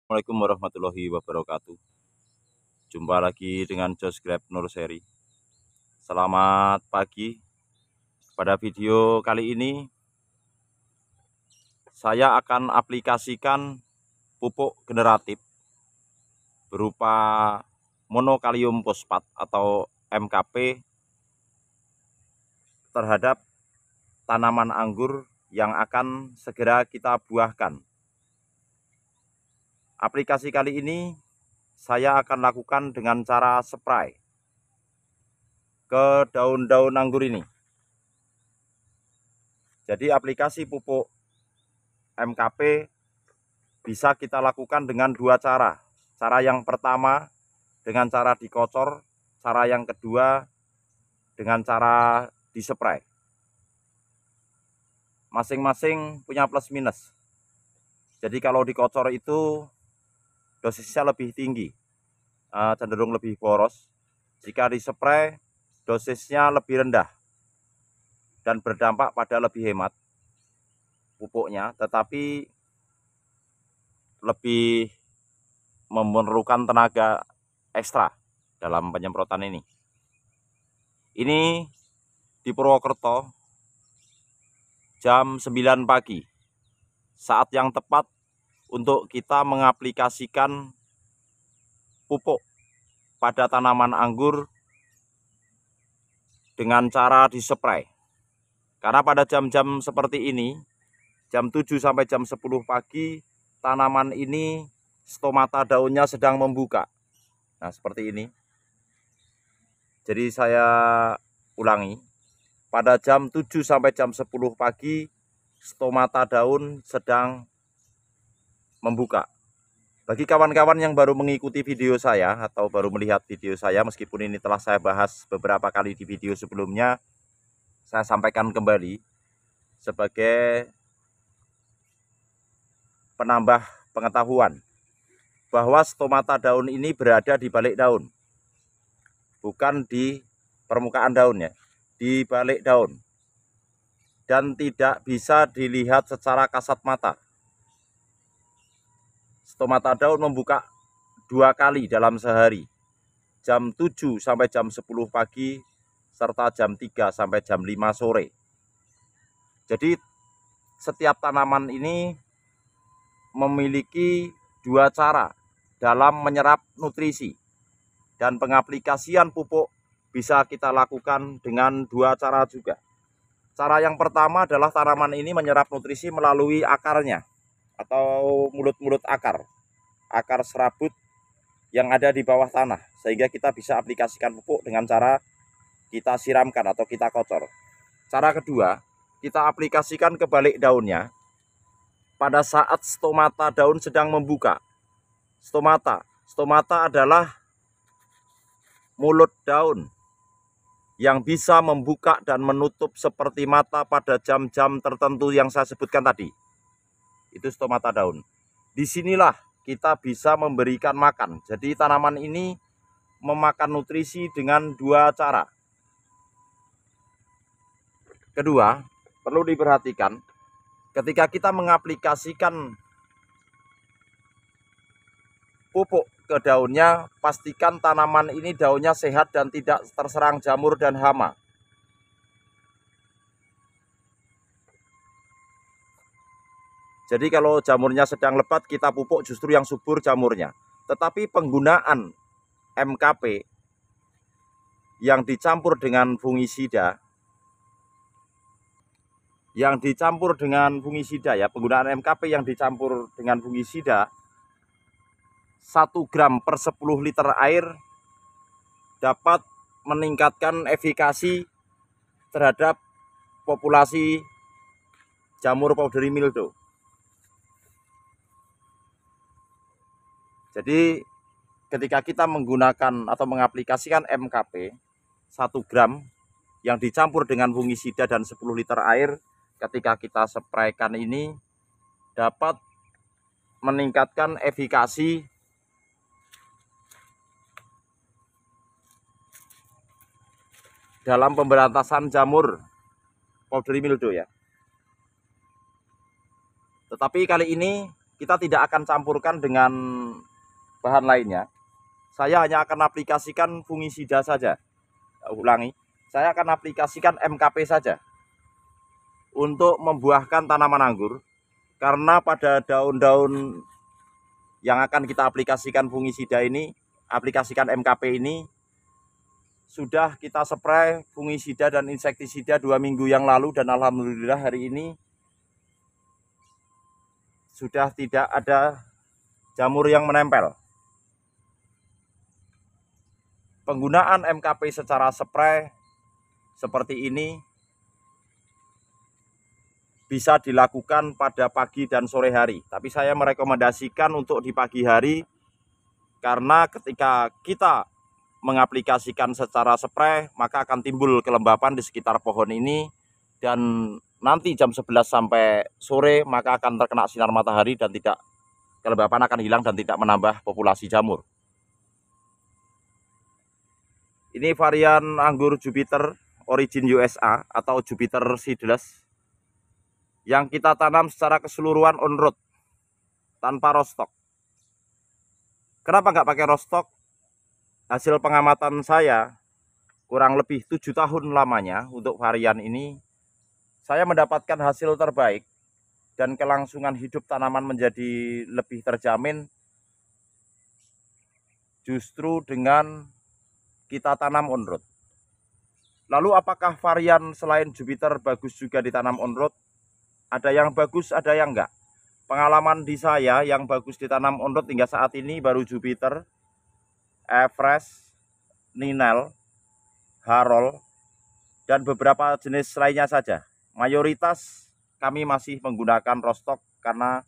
Assalamualaikum warahmatullahi wabarakatuh. Jumpa lagi dengan Jos Grab Nur Seri. Selamat pagi. Pada video kali ini saya akan aplikasikan pupuk generatif berupa monokalium fosfat atau MKP terhadap tanaman anggur yang akan segera kita buahkan. Aplikasi kali ini saya akan lakukan dengan cara spray ke daun-daun anggur ini. Jadi aplikasi pupuk MKP bisa kita lakukan dengan dua cara. Cara yang pertama dengan cara dikocor, cara yang kedua dengan cara dispray. Masing-masing punya plus minus. Jadi kalau dikocor itu dosisnya lebih tinggi, cenderung lebih boros. Jika dispray dosisnya lebih rendah dan berdampak pada lebih hemat pupuknya, tetapi lebih memerlukan tenaga ekstra dalam penyemprotan ini. Ini di Purwokerto jam 9 pagi, saat yang tepat untuk kita mengaplikasikan pupuk pada tanaman anggur dengan cara dispray. Karena pada jam-jam seperti ini, jam 7 sampai jam 10 pagi, tanaman ini stomata daunnya sedang membuka. Nah, seperti ini. Jadi saya ulangi, pada jam 7 sampai jam 10 pagi, stomata daun sedang membuka. Bagi kawan-kawan yang baru mengikuti video saya atau baru melihat video saya, meskipun ini telah saya bahas beberapa kali di video sebelumnya, saya sampaikan kembali sebagai penambah pengetahuan bahwa stomata daun ini berada di balik daun, bukan di permukaan daunnya, di balik daun, dan tidak bisa dilihat secara kasat mata. Stomata daun membuka 2 kali dalam sehari, jam 7 sampai jam 10 pagi, serta jam 3 sampai jam 5 sore. Jadi setiap tanaman ini memiliki 2 cara dalam menyerap nutrisi, dan pengaplikasian pupuk bisa kita lakukan dengan 2 cara juga. Cara yang pertama adalah tanaman ini menyerap nutrisi melalui akarnya atau mulut-mulut akar serabut yang ada di bawah tanah, sehingga kita bisa aplikasikan pupuk dengan cara kita siramkan atau kita kocor. Cara kedua, kita aplikasikan ke balik daunnya pada saat stomata daun sedang membuka. Stomata adalah mulut daun yang bisa membuka dan menutup seperti mata pada jam-jam tertentu yang saya sebutkan tadi. Itu stomata daun. Disinilah kita bisa memberikan makan. Jadi tanaman ini memakan nutrisi dengan 2 cara. Kedua, perlu diperhatikan ketika kita mengaplikasikan pupuk ke daunnya, pastikan tanaman ini daunnya sehat dan tidak terserang jamur dan hama. Jadi kalau jamurnya sedang lebat, kita pupuk justru yang subur jamurnya. Tetapi penggunaan MKP yang dicampur dengan fungisida, penggunaan MKP yang dicampur dengan fungisida 1 gram per 10 liter air dapat meningkatkan efikasi terhadap populasi jamur powdery mildew. Jadi ketika kita menggunakan atau mengaplikasikan MKP 1 gram yang dicampur dengan fungisida dan 10 liter air, ketika kita spraykan ini dapat meningkatkan efikasi dalam pemberantasan jamur powdery mildew ya. Tetapi kali ini kita tidak akan campurkan dengan bahan lainnya. Saya hanya akan aplikasikan fungisida saja. Ulangi, saya akan aplikasikan MKP saja untuk membuahkan tanaman anggur. Karena pada daun-daun yang akan kita aplikasikan fungisida ini, aplikasikan MKP ini, sudah kita spray fungisida dan insektisida 2 minggu yang lalu, dan alhamdulillah hari ini sudah tidak ada jamur yang menempel. Penggunaan MKP secara spray seperti ini bisa dilakukan pada pagi dan sore hari. Tapi saya merekomendasikan untuk di pagi hari, karena ketika kita mengaplikasikan secara spray, maka akan timbul kelembapan di sekitar pohon ini, dan nanti jam 11 sampai sore maka akan terkena sinar matahari dan kelembapan akan hilang dan tidak menambah populasi jamur. Ini varian anggur Jupiter origin USA atau Jupiter Seedless yang kita tanam secara keseluruhan on road tanpa rostock. Kenapa nggak pakai rostock? Hasil pengamatan saya kurang lebih 7 tahun lamanya untuk varian ini, saya mendapatkan hasil terbaik dan kelangsungan hidup tanaman menjadi lebih terjamin justru dengan kita tanam on road. Lalu apakah varian selain Jupiter bagus juga ditanam on road? Ada yang bagus, ada yang enggak. Pengalaman di saya yang bagus ditanam on road hingga saat ini baru Jupiter, Everest, Ninel, Harold, dan beberapa jenis lainnya saja. Mayoritas kami masih menggunakan rostock karena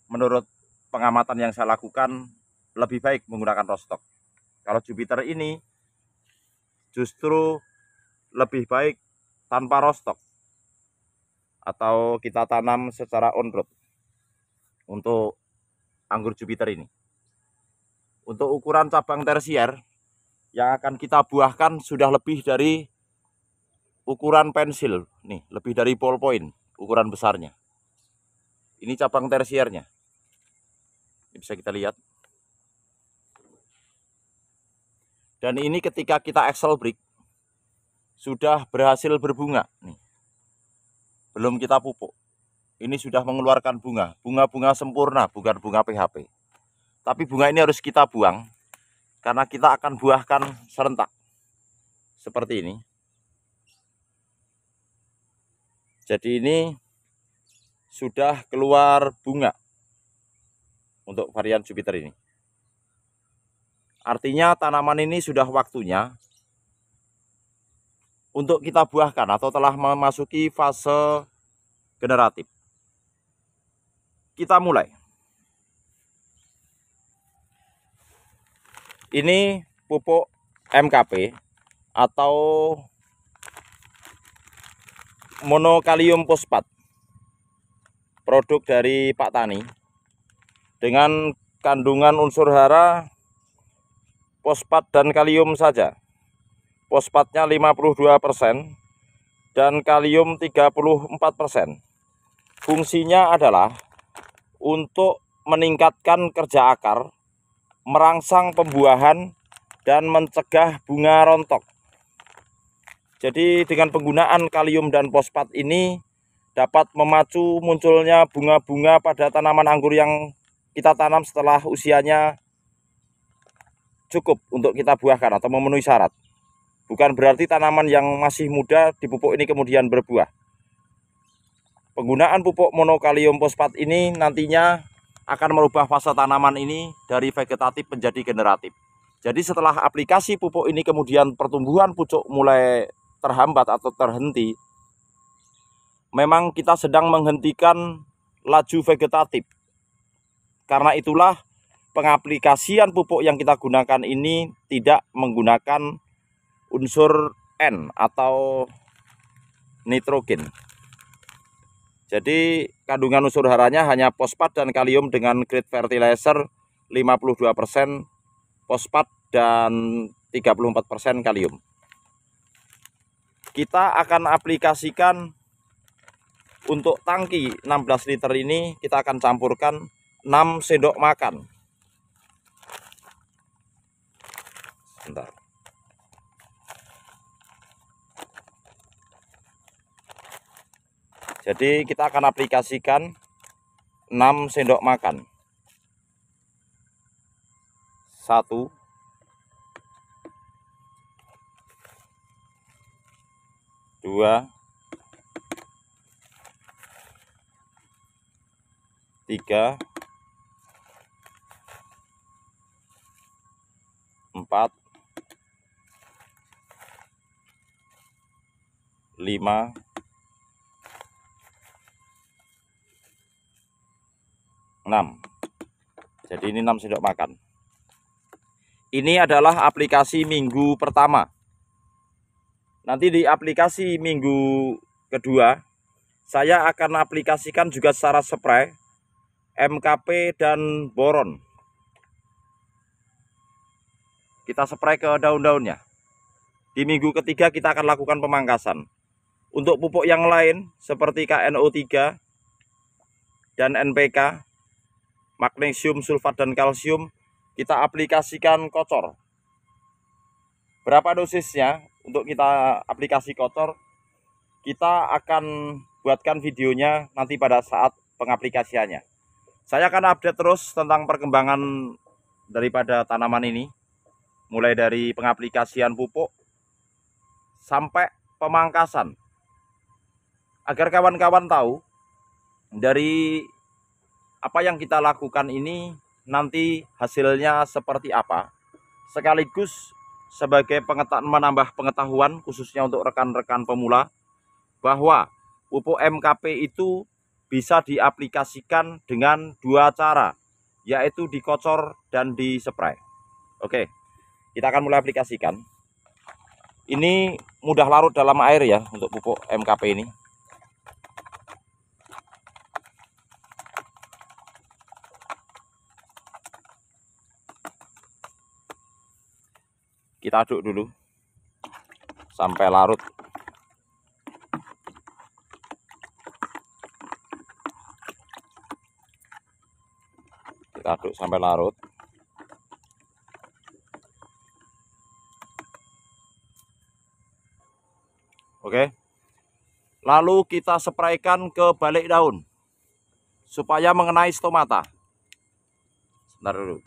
menurut pengamatan yang saya lakukan lebih baik menggunakan rostock. Kalau Jupiter ini justru lebih baik tanpa rostock atau kita tanam secara on road untuk anggur Jupiter ini. Untuk ukuran cabang tersier yang akan kita buahkan sudah lebih dari ukuran pensil, nih, lebih dari ballpoint ukuran besarnya. Ini cabang tersiernya. Ini bisa kita lihat. Dan ini ketika kita Excel break sudah berhasil berbunga, nih. Belum kita pupuk. Ini sudah mengeluarkan bunga. Bunga-bunga sempurna, bukan bunga PHP. Tapi bunga ini harus kita buang karena kita akan buahkan serentak. Seperti ini. Jadi ini sudah keluar bunga untuk varian Jupiter ini. Artinya tanaman ini sudah waktunya untuk kita buahkan atau telah memasuki fase generatif. Kita mulai. Ini pupuk MKP atau monokalium fosfat, produk dari Pak Tani, dengan kandungan unsur hara fosfat dan kalium saja. Fosfatnya 52% dan kalium 34%. Fungsinya adalah untuk meningkatkan kerja akar, merangsang pembuahan, dan mencegah bunga rontok. Jadi dengan penggunaan kalium dan fosfat ini dapat memacu munculnya bunga-bunga pada tanaman anggur yang kita tanam setelah usianya cukup untuk kita buahkan atau memenuhi syarat. Bukan berarti tanaman yang masih muda dipupuk ini kemudian berbuah. Penggunaan pupuk monokalium fosfat ini nantinya akan merubah fase tanaman ini dari vegetatif menjadi generatif. Jadi setelah aplikasi pupuk ini kemudian pertumbuhan pucuk mulai terhambat atau terhenti, memang kita sedang menghentikan laju vegetatif. Karena itulah pengaplikasian pupuk yang kita gunakan ini tidak menggunakan unsur N atau nitrogen. Jadi kandungan unsur haranya hanya fosfat dan kalium dengan grade fertilizer 52% fosfat dan 34% kalium. Kita akan aplikasikan Untuk tangki 16 liter ini kita akan campurkan 6 sendok makan. Bentar. Jadi kita akan aplikasikan 6 sendok makan. 1, 2, 3, 4, 5, 6. Jadi ini 6 sendok makan. Ini adalah aplikasi minggu pertama. Nanti di aplikasi minggu kedua, saya akan aplikasikan juga secara spray MKP dan boron. Kita spray ke daun-daunnya. Di minggu ketiga kita akan lakukan pemangkasan. Untuk pupuk yang lain seperti KNO3 dan NPK, magnesium, sulfat, dan kalsium, kita aplikasikan kocor. Berapa dosisnya untuk kita aplikasi kocor? Kita akan buatkan videonya nanti pada saat pengaplikasiannya. Saya akan update terus tentang perkembangan daripada tanaman ini, mulai dari pengaplikasian pupuk sampai pemangkasan, agar kawan-kawan tahu dari apa yang kita lakukan ini nanti hasilnya seperti apa, sekaligus sebagai menambah pengetahuan khususnya untuk rekan-rekan pemula bahwa pupuk MKP itu bisa diaplikasikan dengan 2 cara, yaitu dikocor dan dispray. Oke, kita akan mulai aplikasikan. Ini mudah larut dalam air ya untuk pupuk MKP ini. Kita aduk dulu sampai larut. Kita aduk sampai larut. Oke. Lalu kita spraykan ke balik daun supaya mengenai stomata. Sebentar dulu.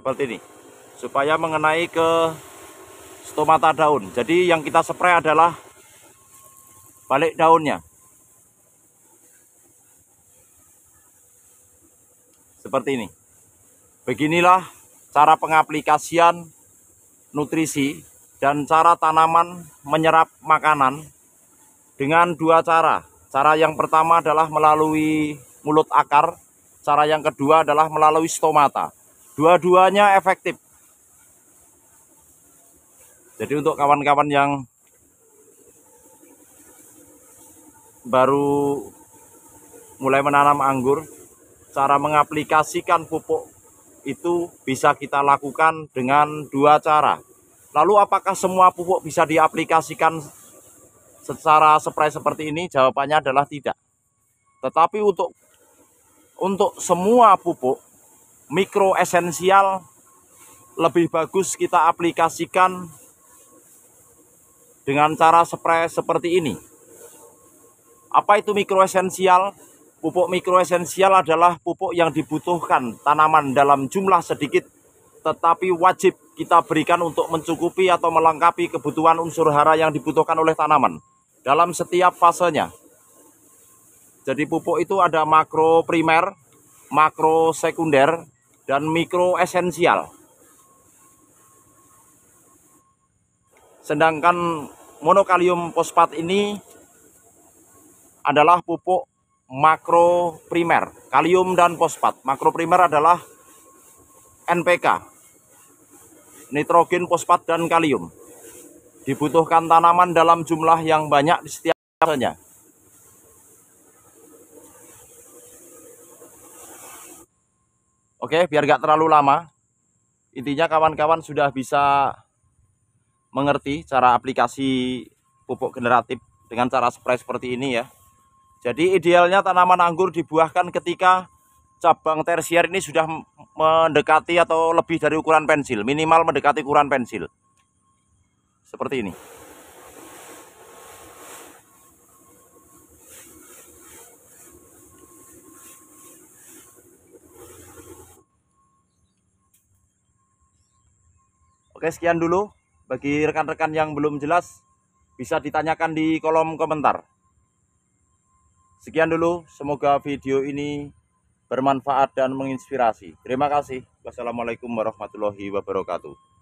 Seperti ini, supaya mengenai ke stomata daun. Jadi yang kita spray adalah balik daunnya. Seperti ini. Beginilah cara pengaplikasian nutrisi dan cara tanaman menyerap makanan dengan 2 cara. Cara yang pertama adalah melalui mulut akar, cara yang kedua adalah melalui stomata. Dua-duanya efektif. Jadi untuk kawan-kawan yang baru mulai menanam anggur, cara mengaplikasikan pupuk itu bisa kita lakukan dengan 2 cara. Lalu apakah semua pupuk bisa diaplikasikan secara spray seperti ini? Jawabannya adalah tidak. Tetapi untuk semua pupuk mikro esensial lebih bagus kita aplikasikan dengan cara spray seperti ini. Apa itu mikro esensial? Pupuk mikro esensial adalah pupuk yang dibutuhkan tanaman dalam jumlah sedikit, tetapi wajib kita berikan untuk mencukupi atau melengkapi kebutuhan unsur hara yang dibutuhkan oleh tanaman dalam setiap fasenya. Jadi pupuk itu ada makro primer, makro sekunder, dan mikro esensial. Sedangkan monokalium fosfat ini adalah pupuk makro primer, kalium dan fosfat. Makro primer adalah NPK, nitrogen, fosfat, dan kalium. Dibutuhkan tanaman dalam jumlah yang banyak di setiap fasenya. Oke, biar nggak terlalu lama. Intinya kawan-kawan sudah bisa mengerti cara aplikasi pupuk generatif dengan cara spray seperti ini ya. Jadi idealnya tanaman anggur dibuahkan ketika cabang tersier ini sudah mendekati atau lebih dari ukuran pensil, minimal mendekati ukuran pensil. Seperti ini. Oke, sekian dulu. Bagi rekan-rekan yang belum jelas, bisa ditanyakan di kolom komentar. Sekian dulu, semoga video ini bermanfaat dan menginspirasi. Terima kasih. Wassalamualaikum warahmatullahi wabarakatuh.